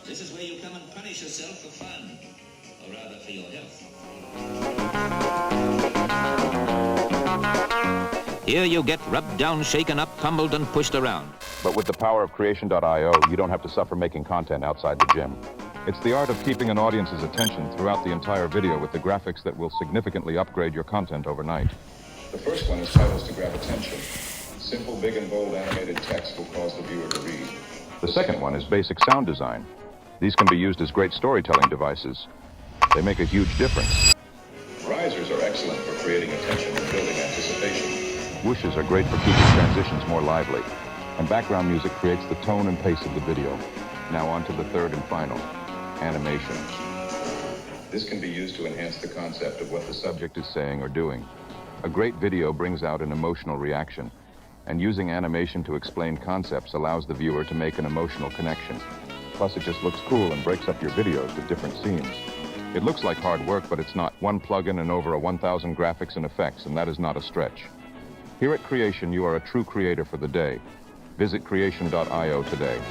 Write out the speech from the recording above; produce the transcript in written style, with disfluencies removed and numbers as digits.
This is where you come and punish yourself for fun, or rather for your health. Here you get rubbed down, shaken up, tumbled, and pushed around. But with the power of Creation.io, you don't have to suffer making content outside the gym. It's the art of keeping an audience's attention throughout the entire video with the graphics that will significantly upgrade your content overnight. The first one is titles to grab attention. Simple, big and bold animated text will cause the viewer to read. The second one is basic sound design. These can be used as great storytelling devices. They make a huge difference. Risers are excellent for creating attention and building anticipation. Whooshes are great for keeping transitions more lively. And background music creates the tone and pace of the video. Now on to the third and final, animation. This can be used to enhance the concept of what the Subject is saying or doing. A great video brings out an emotional reaction, and using animation to explain concepts allows the viewer to make an emotional connection. Plus, it just looks cool and breaks up your videos with different scenes. It looks like hard work, but it's not. One plugin and over 1,000 graphics and effects, and that is not a stretch. Here at Creation, you are a true creator for the day. Visit Creation.io today.